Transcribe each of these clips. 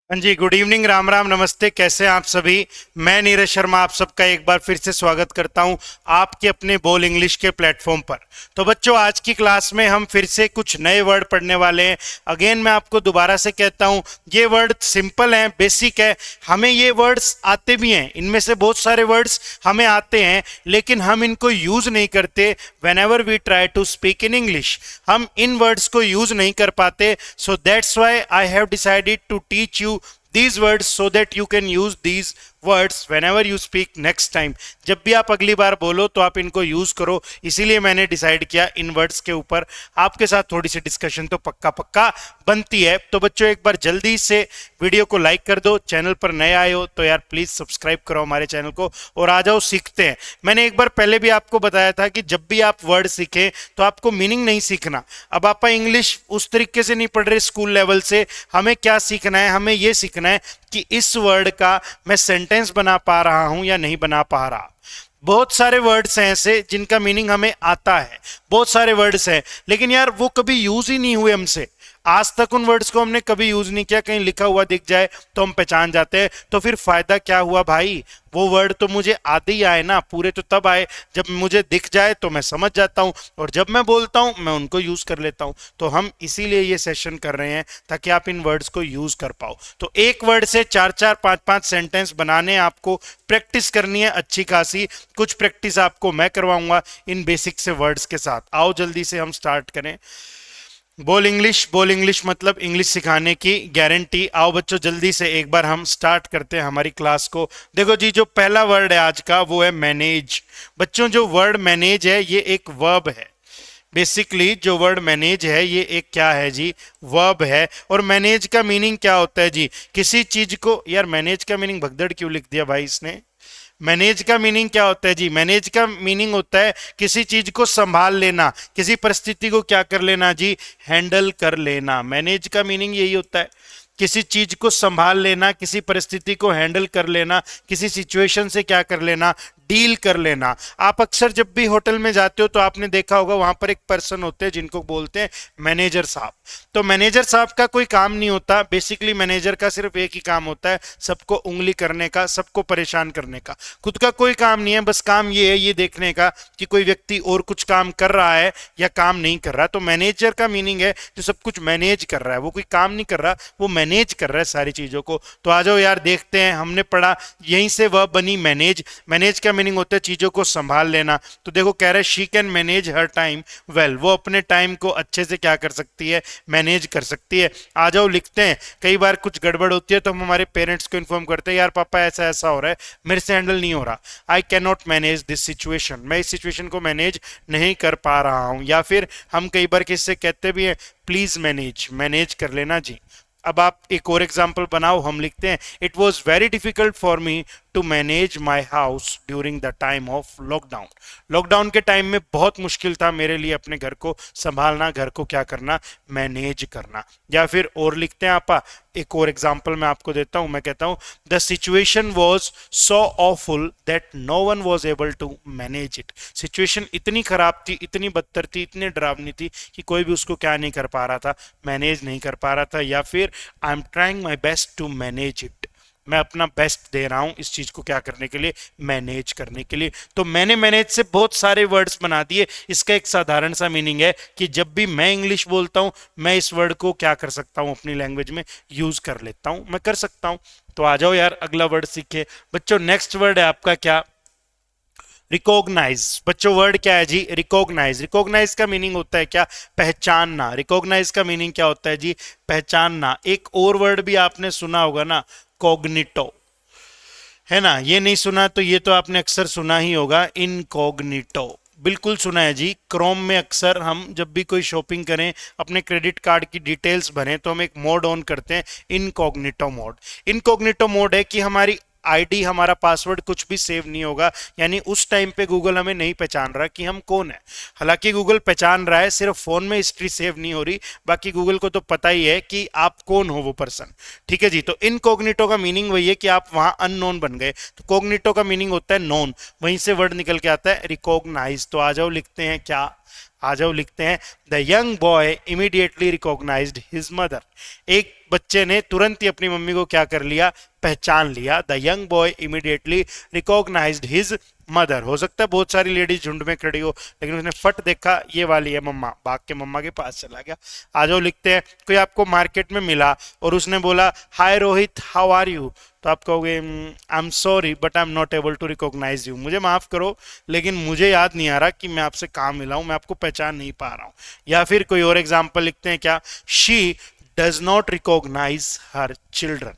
हाँ जी, good evening, Ram Ram, नमस्ते। कैसे हैं आप सभी? मैं नीरज शर्मा आप सबका एक बार फिर से स्वागत करता हूं आपके अपने बोल इंग्लिश के प्लेटफॉर्म पर। तो बच्चों, आज की क्लास में हम फिर से कुछ नए वर्ड पढ़ने वाले हैं। अगेन मैं आपको दोबारा से कहता हूं, ये वर्ड सिंपल हैं, बेसिक है। हमें ये वर्ड्स आते भी हैं, इनमें से बहुत सारे वर्ड्स हमें आते हैं, लेकिन हम इनको यूज नहीं करते। Whenever we try to speak in English, हम इन वर्ड्स को यूज नहीं कर पाते। So that's why I have decided to teach you these words so that you can use these words whenever you speak next time। जब भी आप अगली बार बोलो तो आप इनको यूज करो, इसीलिए मैंने डिसाइड किया इन वर्ड्स के ऊपर आपके साथ थोड़ी सी डिस्कशन तो पक्का पक्का बनती है। तो बच्चों, एक बार जल्दी से वीडियो को लाइक कर दो। चैनल पर नए आए हो तो यार प्लीज सब्सक्राइब करो हमारे चैनल को और आ जाओ, सीखते हैं। मैंने एक बार पहले भी आपको बताया था कि जब भी आप वर्ड सीखें तो आपको मीनिंग नहीं सीखना। अब आप इंग्लिश उस तरीके से नहीं पढ़ रहे स्कूल लेवल से। हमें क्या सीखना है? हमें यह सीखना है कि इस वर्ड का मैं सेंटेंस बना पा रहा हूं या नहीं बना पा रहा। बहुत सारे वर्ड्स हैं ऐसे जिनका मीनिंग हमें आता है, बहुत सारे वर्ड्स हैं, लेकिन यार वो कभी यूज ही नहीं हुए हमसे। आज तक उन वर्ड्स को हमने कभी यूज नहीं किया। कहीं लिखा हुआ दिख जाए तो हम पहचान जाते हैं, तो फिर फायदा क्या हुआ भाई? वो वर्ड तो मुझे आते ही आए ना, पूरे तो तब आए जब मुझे दिख जाए तो मैं समझ जाता हूं, और जब मैं बोलता हूं मैं उनको यूज कर लेता हूं। तो हम इसीलिए ये सेशन कर रहे हैं ताकि आप इन वर्ड्स को यूज कर पाओ। तो एक वर्ड से चार चार पांच पांच सेंटेंस बनाने आपको प्रैक्टिस करनी है अच्छी खासी। कुछ प्रैक्टिस आपको मैं करवाऊंगा इन बेसिक से वर्ड्स के साथ। आओ जल्दी से हम स्टार्ट करें। बोल इंग्लिश मतलब इंग्लिश सिखाने की गारंटी। आओ बच्चों, जल्दी से एक बार हम स्टार्ट करते हैं हमारी क्लास को। देखो जी, जो पहला वर्ड है आज का वो है मैनेज। बच्चों, जो वर्ड मैनेज है ये एक वर्ब है। बेसिकली जो वर्ड मैनेज है ये एक क्या है जी? वर्ब है। और मैनेज का मीनिंग क्या होता है जी? किसी चीज को, यार मैनेज का मीनिंग भगदड़ क्यों लिख दिया भाई इसने? मैनेज का मीनिंग क्या होता है जी? मैनेज का मीनिंग होता है किसी चीज को संभाल लेना, किसी परिस्थिति को क्या कर लेना जी? हैंडल कर लेना। मैनेज का मीनिंग यही होता है, किसी चीज को संभाल लेना, किसी परिस्थिति को हैंडल कर लेना, किसी सिचुएशन से क्या कर लेना? डील कर लेना। आप अक्सर जब भी होटल में जाते हो तो आपने देखा होगा वहां पर एक पर्सन होते हैं जिनको बोलते हैं मैनेजर साहब। तो मैनेजर साहब का कोई काम नहीं होता। बेसिकली मैनेजर का सिर्फ एक ही काम होता है, सबको उंगली करने का, सबको परेशान करने का। खुद का कोई काम नहीं है, बस काम ये है ये देखने का कि कोई व्यक्ति और कुछ काम कर रहा है या काम नहीं कर रहा। तो मैनेजर का मीनिंग है जो सब कुछ मैनेज कर रहा है। वो कोई काम नहीं कर रहा, वो मैनेज कर रहा है सारी चीजों को। तो आ जाओ यार, देखते हैं। हमने पढ़ा यहीं से वर्ब बनी मैनेज। मैनेज का मीनिंग होता है चीजों को संभाल लेना। तो देखो कह रहे she can manage her time well. वो अपने टाइम को अच्छे से क्या कर सकती है? मैनेज कर सकती है। आ जाओ लिखते हैं। कई बार कुछ गड़बड़ होती है तो हम हमारे पेरेंट्स को इन्फॉर्म करते हैं, यार पापा ऐसा ऐसा हो रहा है, मेरे से हैंडल नहीं हो रहा, आई can not manage this situation. मैं इस सिचुएशन को मैनेज नहीं कर पा रहा हूं। या फिर हम कई बार किससे कहते भी हैं, प्लीज मैनेज, मैनेज कर लेना जी। अब आप एक और एग्जाम्पल बनाओ। हम लिखते हैं, it was very difficult for me to manage my house during the time of lockdown. Lockdown के टाइम में बहुत मुश्किल था मेरे लिए अपने घर को संभालना, घर को क्या करना? मैनेज करना। या फिर और लिखते हैं आप, एक और एग्जाम्पल मैं आपको देता हूं। मैं कहता हूं, the situation was so awful that no one was able to manage it. Situation इतनी खराब थी, इतनी बदतर थी, इतनी डरावनी थी कि कोई भी उसको क्या नहीं कर पा रहा था? मैनेज नहीं कर पा रहा था। या फिर I am trying my best to manage it. मैं अपना बेस्ट दे रहा हूं इस चीज को क्या करने के लिए? मैनेज करने के लिए। तो मैंने मैनेज से बहुत सारे वर्ड्स बना दिए। इसका एक साधारण सा मीनिंग है कि जब भी मैं इंग्लिश बोलता हूं मैं इस वर्ड को क्या कर सकता हूं? अपनी लैंग्वेज में यूज कर लेता हूं, मैं कर सकता हूं। तो आ जाओ यार अगला वर्ड सीखे। बच्चों, नेक्स्ट वर्ड है आपका क्या? रिकॉग्नाइज। बच्चों, वर्ड क्या है जी? रिकॉग्नाइज। रिकॉग्नाइज का मीनिंग होता है क्या? पहचानना। रिकॉग्नाइज का मीनिंग क्या होता है जी? पहचानना। एक और वर्ड भी आपने सुना होगा ना, कॉग्निटो, है ना? ये नहीं सुना तो ये तो आपने अक्सर सुना ही होगा, इनकॉग्निटो। बिल्कुल सुना है जी। क्रोम में अक्सर हम जब भी कोई शॉपिंग करें, अपने क्रेडिट कार्ड की डिटेल्स भरें, तो हम एक मोड ऑन करते हैं, इनकॉग्निटो मोड। इनकॉग्निटो मोड है कि हमारी आईडी, हमारा पासवर्ड कुछ भी सेव नहीं होगा। यानी उस टाइम पे गूगल हमें नहीं पहचान रहा कि हम कौन है। हालांकि गूगल पहचान रहा है, सिर्फ फोन में हिस्ट्री सेव नहीं हो रही। बाकी गूगल को तो पता ही है कि आप कौन हो, वो पर्सन। ठीक है जी। तो इनकॉग्निटो का मीनिंग वही है कि आप वहां अननोन बन गए। तो कॉग्निटो का मीनिंग होता है नोन, वहीं से वर्ड निकल के आता है रिकॉग्नाइज। तो आ जाओ लिखते हैं क्या? आ जाओ लिखते हैं the young boy immediately recognised his mother. एक बच्चे ने तुरंत ही अपनी मम्मी को क्या कर लिया, पहचान लिया। The young boy immediately recognised his mother. हो सकता है बहुत सारी लेडीज झुंड में खड़ी हो, लेकिन उसने फट देखा ये वाली है मम्मा, भाग के मम्मा के पास चला गया। आ जाओ लिखते हैं कोई आपको मार्केट में मिला और उसने बोला hi Rohit how are you, तो आप कहोगे I am sorry but I am not able to recognise you, मुझे माफ करो लेकिन मुझे याद नहीं आ रहा कि मैं आपसे कहाँ मिला हूं, मैं आपको पहचान नहीं पा रहा हूं। या फिर कोई और एग्जाम्पल लिखते हैं क्या, she does not recognise her children.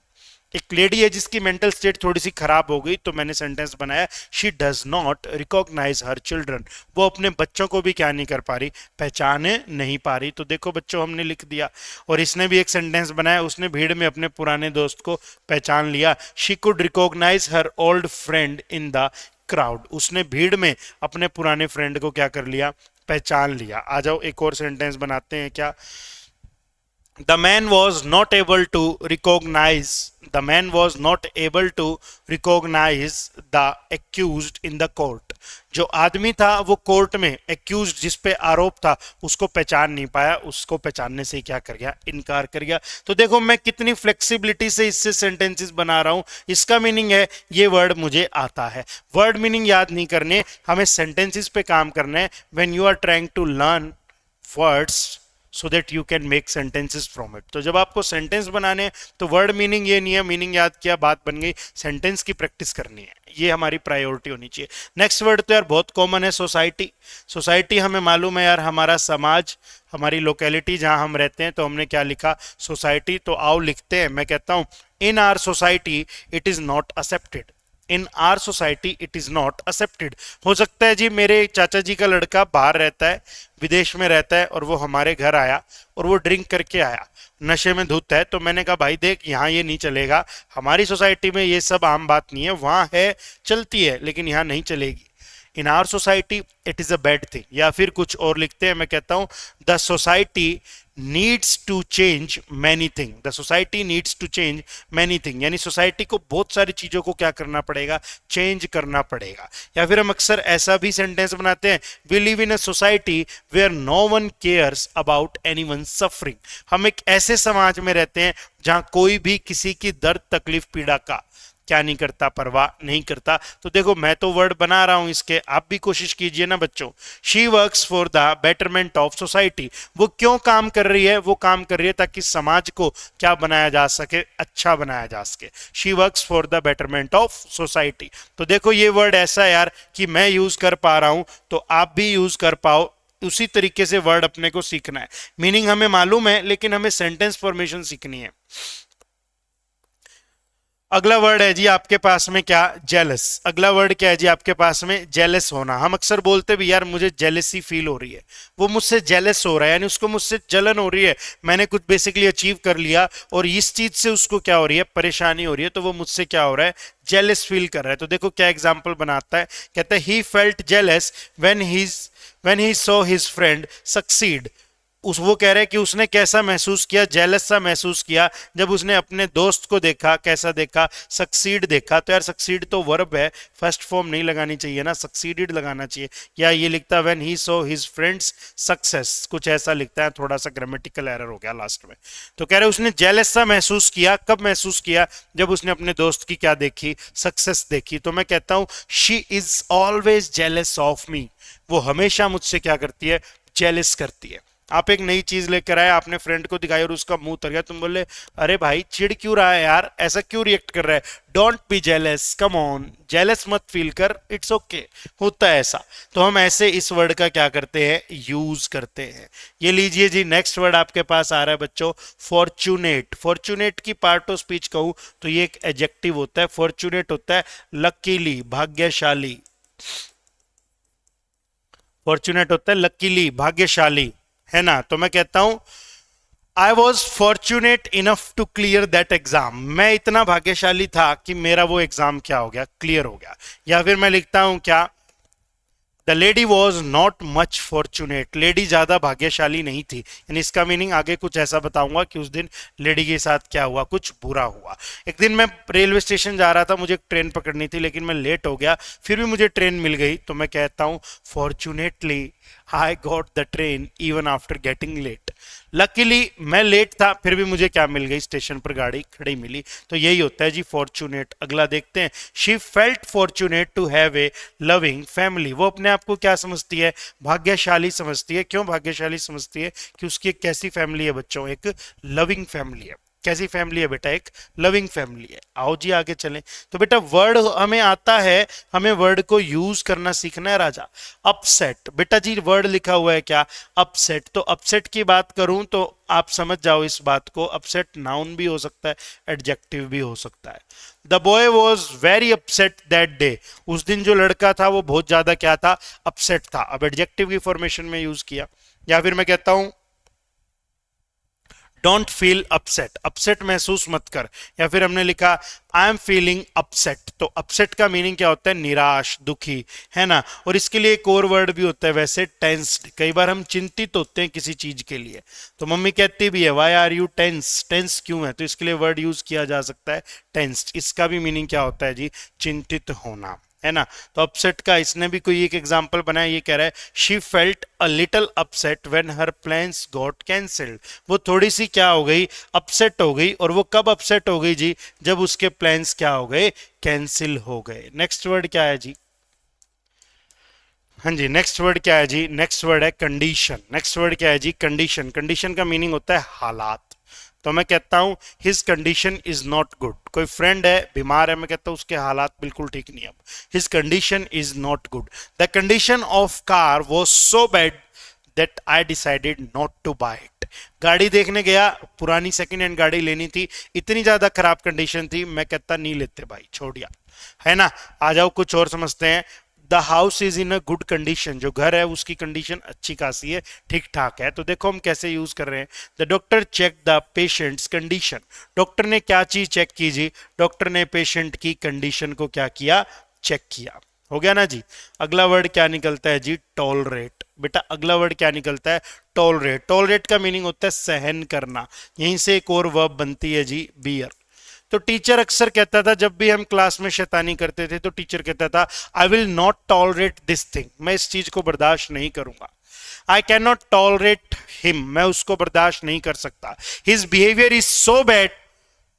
एक लेडी है जिसकी मेंटल स्टेट थोड़ी सी खराब हो गई, तो मैंने सेंटेंस बनाया she does not recognise her children. वो अपने बच्चों को भी क्या नहीं कर पा रही, पहचाने नहीं पा रही। तो देखो बच्चों हमने लिख दिया। और इसने भी एक सेंटेंस बनाया, उसने भीड़ में अपने पुराने दोस्त को पहचान लिया। She could recognise her old friend in the crowd. उसने भीड़ में अपने पुराने फ्रेंड को क्या कर लिया, पहचान लिया। आ जाओ एक और सेंटेंस बनाते हैं क्या, the man was not able to recognize the man was not able to recognize the accused in the court। जो आदमी था वो कोर्ट में एक्यूज्ड जिस पे आरोप था उसको पहचान नहीं पाया, उसको पहचानने से क्या कर गया, इनकार कर गया। तो देखो मैं कितनी फ्लेक्सिबिलिटी से इससे सेंटेंसेस बना रहा हूं। इसका मीनिंग है ये वर्ड मुझे आता है। वर्ड मीनिंग याद नहीं करने, हमें सेंटेंसेस पे काम करना है। When you are trying to learn words so that you can make sentences from it। तो जब आपको सेंटेंस बनाने हैं तो वर्ड मीनिंग ये नहीं है, मीनिंग याद किया बात बन गई, सेंटेंस की प्रैक्टिस करनी है, ये हमारी प्रायोरिटी होनी चाहिए। नेक्स्ट वर्ड तो यार बहुत कॉमन है, सोसाइटी। सोसाइटी हमें मालूम है यार, हमारा समाज, हमारी लोकेलिटी जहां हम रहते हैं, तो हमने क्या लिखा, सोसाइटी। तो आओ लिखते हैं, मैं कहता हूं in our society it is not accepted. In our society it is not accepted. हो सकता है जी मेरे चाचा जी का लड़का बाहर रहता है, विदेश में रहता है, और वो हमारे घर आया और वो ड्रिंक करके आया, नशे में धुत है। तो मैंने कहा भाई देख यहाँ ये नहीं चलेगा, हमारी सोसाइटी में ये सब आम बात नहीं है, वहाँ है चलती है लेकिन यहाँ नहीं चलेगी। In our society it is a bad thing. या फिर कुछ और लिखते हैं, मैं कहता हूं the society needs to change many thing. The society needs to change many thing, यानी सोसाइटी को बहुत सारी चीजों को क्या करना पड़ेगा, चेंज करना पड़ेगा। या फिर हम अक्सर ऐसा भी सेंटेंस बनाते हैं, we live in a society where no one cares about anyone suffering. हम एक ऐसे समाज में रहते हैं जहां कोई भी किसी की दर्द तकलीफ पीड़ा का क्या नहीं करता, परवाह नहीं करता। तो देखो मैं तो वर्ड बना रहा हूं इसके, आप भी कोशिश कीजिए ना बच्चों। She works for the betterment of society. वो क्यों काम कर रही है, वो काम कर रही है ताकि समाज को क्या बनाया जा सके, अच्छा बनाया जा सके। She works for the betterment of society. तो देखो ये वर्ड ऐसा है यार कि मैं यूज कर पा रहा हूं तो आप भी यूज कर पाओ, उसी तरीके से वर्ड अपने को सीखना है। मीनिंग हमें मालूम है लेकिन हमें सेंटेंस फॉर्मेशन सीखनी है। अगला वर्ड है जी आपके पास में क्या, जेलस। अगला वर्ड क्या है जी आपके पास में, जेलस होना। हम अक्सर बोलते भी यार मुझे जेलसी फील हो रही है, वो मुझसे जेलस हो रहा है, यानी उसको मुझसे जलन हो रही है, मैंने कुछ बेसिकली अचीव कर लिया और इस चीज से उसको क्या हो रही है, परेशानी हो रही है, तो वो मुझसे क्या हो रहा है, जेलस फील कर रहा है। तो देखो क्या एग्जाम्पल बनाता है, कहता है he felt jealous when he saw his friend succeed. वो कह रहे हैं कि उसने कैसा महसूस किया, जेलस सा महसूस किया जब उसने अपने दोस्त को देखा। कैसा देखा, सक्सीड देखा। तो यार सक्सीड तो वर्ब है, फर्स्ट फॉर्म नहीं लगानी चाहिए ना, सक्सीडेड लगाना चाहिए। या ये लिखता when he saw his friends success, कुछ ऐसा लिखता है, थोड़ा सा ग्रामेटिकल एरर हो गया लास्ट में। तो कह रहे उसने जेलस सा महसूस किया, कब महसूस किया, जब उसने अपने दोस्त की क्या देखी, सक्सेस देखी। तो मैं कहता हूं she is always jealous of me. वो हमेशा मुझसे क्या करती है, जेलस करती है। आप एक नई चीज लेकर आए, आपने फ्रेंड को दिखाई और उसका मुंह उतर गया, तुम बोले अरे भाई चिढ़ क्यों रहा है यार, ऐसा क्यों रिएक्ट कर रहा है, don't be jealous, come on, jealous मत फील कर, इट्स ओके, होता है ऐसा। तो हम ऐसे इस वर्ड का क्या करते हैं, यूज करते हैं। ये लीजिए जी नेक्स्ट वर्ड आपके पास आ रहा है बच्चों, फॉर्चुनेट। फॉर्चुनेट की पार्ट ऑफ स्पीच कहूं तो ये एक एडजेक्टिव होता है, फॉर्चुनेट होता है लकीली, भाग्यशाली। फॉर्चुनेट होता है लकीली, भाग्यशाली, है ना। तो मैं कहता हूं I was fortunate enough to clear that exam. मैं इतना भाग्यशाली था कि मेरा वो एग्जाम क्या हो गया, क्लियर हो गया। या फिर मैं लिखता हूं क्या, the lady was not much fortunate. Lady ज्यादा भाग्यशाली नहीं थी, यानी इसका मीनिंग आगे कुछ ऐसा बताऊंगा कि उस दिन लेडी के साथ क्या हुआ, कुछ बुरा हुआ। एक दिन मैं रेलवे स्टेशन जा रहा था, मुझे एक ट्रेन पकड़नी थी लेकिन मैं लेट हो गया, फिर भी मुझे ट्रेन मिल गई। तो मैं कहता हूं fortunately I got the train even after getting late. Luckily मैं लेट था फिर भी मुझे क्या मिल गई, स्टेशन पर गाड़ी खड़ी मिली। तो यही होता है जी फॉर्चुनेट। अगला देखते हैं, she felt fortunate to have a loving family. वो अपने आप को क्या समझती है, भाग्यशाली समझती है। क्यों भाग्यशाली समझती है, कि उसकी एक कैसी फैमिली है बच्चों, एक लविंग फैमिली है। कैसी फैमिली है बेटा, एक लविंग फैमिली है। आओ जी आगे चलें। तो बेटा वर्ड हमें आता है, हमें वर्ड को यूज करना सीखना है राजा। अपसेट, बेटा जी वर्ड लिखा हुआ है क्या, अपसेट। तो अपसेट की बात करूं तो आप समझ जाओ इस बात को, अपसेट नाउन भी हो सकता है, एडजेक्टिव भी हो सकता है। The boy was very upset that day. उस दिन जो लड़का था वो बहुत ज्यादा क्या था, अपसेट था। अब एडजेक्टिव की फॉर्मेशन में यूज किया। या फिर मैं कहता हूं डोंट फील अपसेट, अपसेट महसूस मत कर। या फिर हमने लिखा आई एम फीलिंग अपसेट। तो अपसेट का मीनिंग क्या होता है, निराश, दुखी, है ना। और इसके लिए एक और वर्ड भी होता है वैसे, टेंस्ड। कई बार हम चिंतित होते हैं किसी चीज के लिए, तो मम्मी कहती भी है why are you tense, tense क्यों है, तो इसके लिए वर्ड यूज किया जा सकता है टेंस्ड। इसका भी मीनिंग क्या होता है जी, चिंतित होना, है ना। तो अपसेट का इसने भी कोई एक एग्जांपल बनाया, ये कह रहा है she felt a little upset when her plans got cancelled. वो थोड़ी सी क्या हो गई, अपसेट हो गई। और वो कब अपसेट हो गई जी, जब उसके प्लान्स क्या हो गए, कैंसिल हो गए। नेक्स्ट वर्ड क्या है जी, हाँ जी नेक्स्ट वर्ड क्या है जी, नेक्स्ट वर्ड है कंडीशन। नेक्स्ट वर्ड क्या है जी, कंडीशन। कंडीशन का मीनिंग होता है हालात। तो मैं कहता हूं his condition is not good. कोई फ्रेंड है बीमार है, मैं कहता हूं उसके हालात बिल्कुल ठीक नहीं। अब his condition is not good. The condition of car was so bad that I decided not to buy it. गाड़ी देखने गया, पुरानी सेकंड हैंड गाड़ी लेनी थी, इतनी ज्यादा खराब कंडीशन थी, मैं कहता नहीं लेते भाई, छोड़ दिया, है ना। आ जाओ कुछ और समझते हैं। The house is in a good condition. जो घर है उसकी कंडीशन अच्छी खासी है, ठीक ठाक है। तो देखो हम कैसे यूज कर रहे हैं। The doctor check the patient's condition. Doctor ने क्या चीज चेक की जी, डॉक्टर ने पेशेंट की कंडीशन को क्या किया, चेक किया। हो गया ना जी। अगला वर्ड क्या निकलता है जी, टॉलरेट। बेटा अगला वर्ड क्या निकलता है, टॉलरेट। टॉलरेट का मीनिंग होता है सहन करना। यहीं से एक और वर्ब बनती है जी, बियर। तो टीचर अक्सर कहता था, जब भी हम क्लास में शैतानी करते थे तो टीचर कहता था I will not tolerate this thing. मैं इस चीज को बर्दाश्त नहीं करूंगा। I can not tolerate him, मैं उसको बर्दाश्त नहीं कर सकता। His behaviour is so bad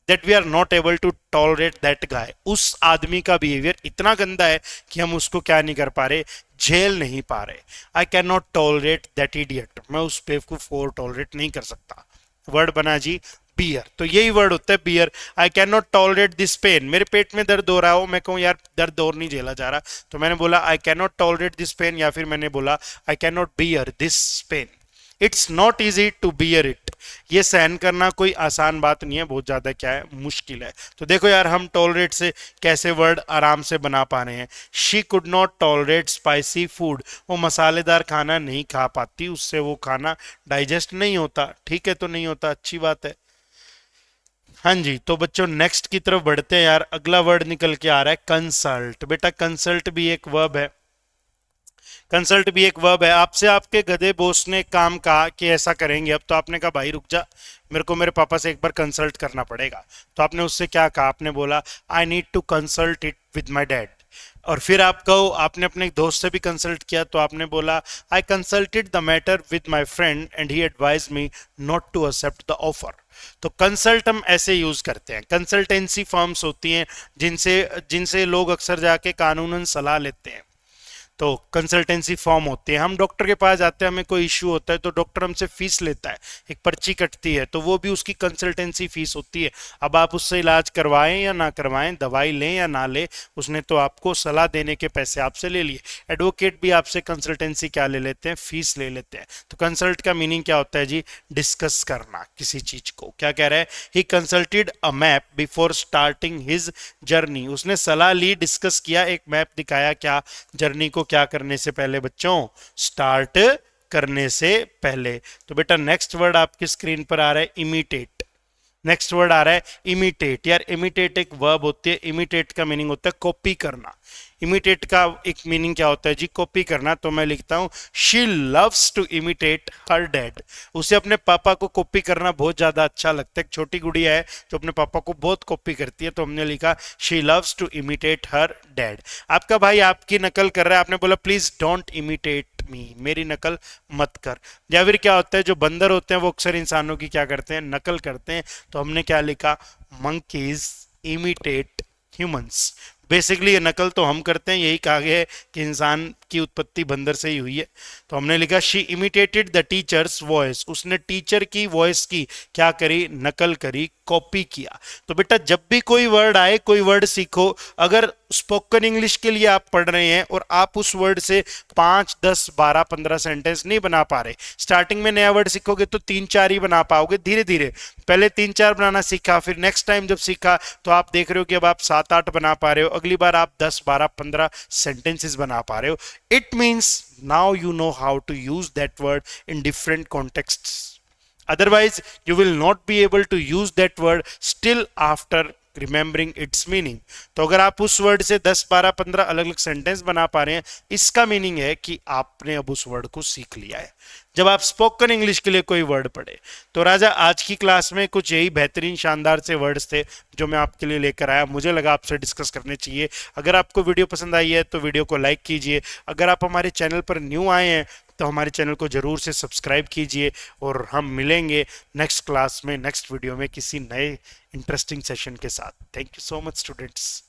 that we are not able to tolerate that guy. उस आदमी का बिहेवियर इतना गंदा है कि हम उसको क्या नहीं कर पा रहे, झेल नहीं पा रहे। आई can not tolerate that idiot, मैं उस बेवकूफ को टॉलरेट नहीं कर सकता। वर्ड बना जी बियर। तो यही वर्ड होता है bear. I can not tolerate this pain. मेरे पेट में दर्द हो रहा हो, मैं कहूँ यार दर्द और नहीं झेला जा रहा, तो मैंने बोला I can not tolerate this pain. या फिर मैंने बोला I can not bear this pain. It's not easy to bear it. ये सहन करना कोई आसान बात नहीं है, बहुत ज्यादा क्या है, मुश्किल है। तो देखो यार हम टॉलरेट से कैसे वर्ड आराम से बना पा रहे हैं। She could not tolerate spicy food. वो मसालेदार खाना नहीं खा पाती, उससे वो खाना डाइजेस्ट नहीं होता। ठीक है, तो नहीं होता, अच्छी बात है। हाँ जी, तो बच्चों नेक्स्ट की तरफ बढ़ते हैं यार। अगला वर्ड निकल के आ रहा है कंसल्ट। बेटा कंसल्ट भी एक वर्ब है। कंसल्ट भी एक वर्ब है। आपसे आपके गधे बॉस ने काम कहा कि ऐसा करेंगे, अब तो आपने कहा भाई रुक जा, मेरे को मेरे पापा से एक बार कंसल्ट करना पड़ेगा। तो आपने उससे क्या कहा, आपने बोला I need to consult it with my dad. और फिर आप कहो आपने अपने एक दोस्त से भी कंसल्ट किया, तो आपने बोला I consulted the matter with my friend and he advise me not to accept the offer. तो कंसल्ट हम ऐसे यूज करते हैं। कंसल्टेंसी फर्म्स होती हैं जिनसे जिनसे लोग अक्सर जाके कानूनन सलाह लेते हैं, तो कंसल्टेंसी फॉर्म होती है। हम डॉक्टर के पास जाते हैं, हमें कोई इश्यू होता है तो डॉक्टर हमसे फीस लेता है, एक पर्ची कटती है, तो वो भी उसकी कंसल्टेंसी फीस होती है। अब आप उससे इलाज करवाएं या ना करवाएं, दवाई लें या ना लें, उसने तो आपको सलाह देने के पैसे आपसे ले लिए। एडवोकेट भी आपसे कंसल्टेंसी क्या ले लेते हैं, फीस ले लेते हैं। तो कंसल्ट का मीनिंग क्या होता है जी, डिस्कस करना किसी चीज को। क्या कह रहा है, he consulted a map before starting his journey. उसने सलाह ली, डिस्कस किया, एक मैप दिखाया, क्या जर्नी को क्या करने से पहले बच्चों, स्टार्ट करने से पहले। तो बेटा नेक्स्ट वर्ड आपकी स्क्रीन पर आ रहा है इमिटेट। नेक्स्ट वर्ड आ रहा है इमिटेट। यार इमिटेट एक वर्ब होती है। इमिटेट का मीनिंग होता है कॉपी करना। इमिटेट का एक मीनिंग क्या होता है जी, कॉपी करना। तो मैं लिखता हूं she loves to imitate her dad. उसे अपने पापा को कॉपी करना बहुत ज्यादा अच्छा लगता है। एक छोटी गुड़िया है जो अपने पापा को बहुत कॉपी करती है, तो हमने लिखा she loves to imitate her dad. आपका भाई आपकी नकल कर रहा है, आपने बोला प्लीज डोंट इमिटेट मी, मेरी नकल मत कर। या फिर क्या होता है, जो बंदर होते हैं वो अक्सर इंसानों की क्या करते हैं, नकल करते हैं। तो हमने क्या लिखा, मंकीज इमिटेट ह्यूमंस। बेसिकली ये नकल तो हम करते हैं, यही कहा गया है कि इंसान की उत्पत्ति बंदर से ही हुई है। तो हमने लिखा she imitated the teachers voice, उसने टीचर की वॉइस की क्या करी, नकल करी, कॉपी किया। तो बेटा जब भी कोई वर्ड आए, कोई वर्ड सीखो, अगर स्पोकन इंग्लिश के लिए आप पढ़ रहे हैं और आप उस वर्ड से 5, 10, 12, 15 सेंटेंस नहीं बना पा रहे, स्टार्टिंग में नया वर्ड सीखोगे तो 3-4 ही बना पाओगे। धीरे धीरे पहले 3-4 बनाना सीखा, फिर नेक्स्ट टाइम जब सीखा तो आप देख रहे हो कि अब आप 7-8 बना पा रहे हो, अगली बार आप 10, 12, 15 सेंटेंसेस बना पा रहे हो। It means now you know how to use that word in different contexts, otherwise you will not be able to use that word still after remembering it's meaning. तो अगर आप उस वर्ड से 10, 12, 15 अलग अलग सेंटेंस बना पा रहे हैं, इसका मीनिंग है कि आपने अब उस वर्ड को सीख लिया है जब आप स्पोकन इंग्लिश के लिए कोई वर्ड पढ़े। तो राजा आज की क्लास में कुछ यही बेहतरीन शानदार से वर्ड्स थे जो मैं आपके लिए लेकर आया, मुझे लगा आपसे डिस्कस करने चाहिए। अगर आपको वीडियो पसंद आई है तो वीडियो को लाइक कीजिए। अगर आप हमारे चैनल पर न्यू आए हैं तो हमारे चैनल को जरूर से सब्सक्राइब कीजिए, और हम मिलेंगे नेक्स्ट क्लास में, नेक्स्ट वीडियो में किसी नए इंटरेस्टिंग सेशन के साथ। Thank you so much students.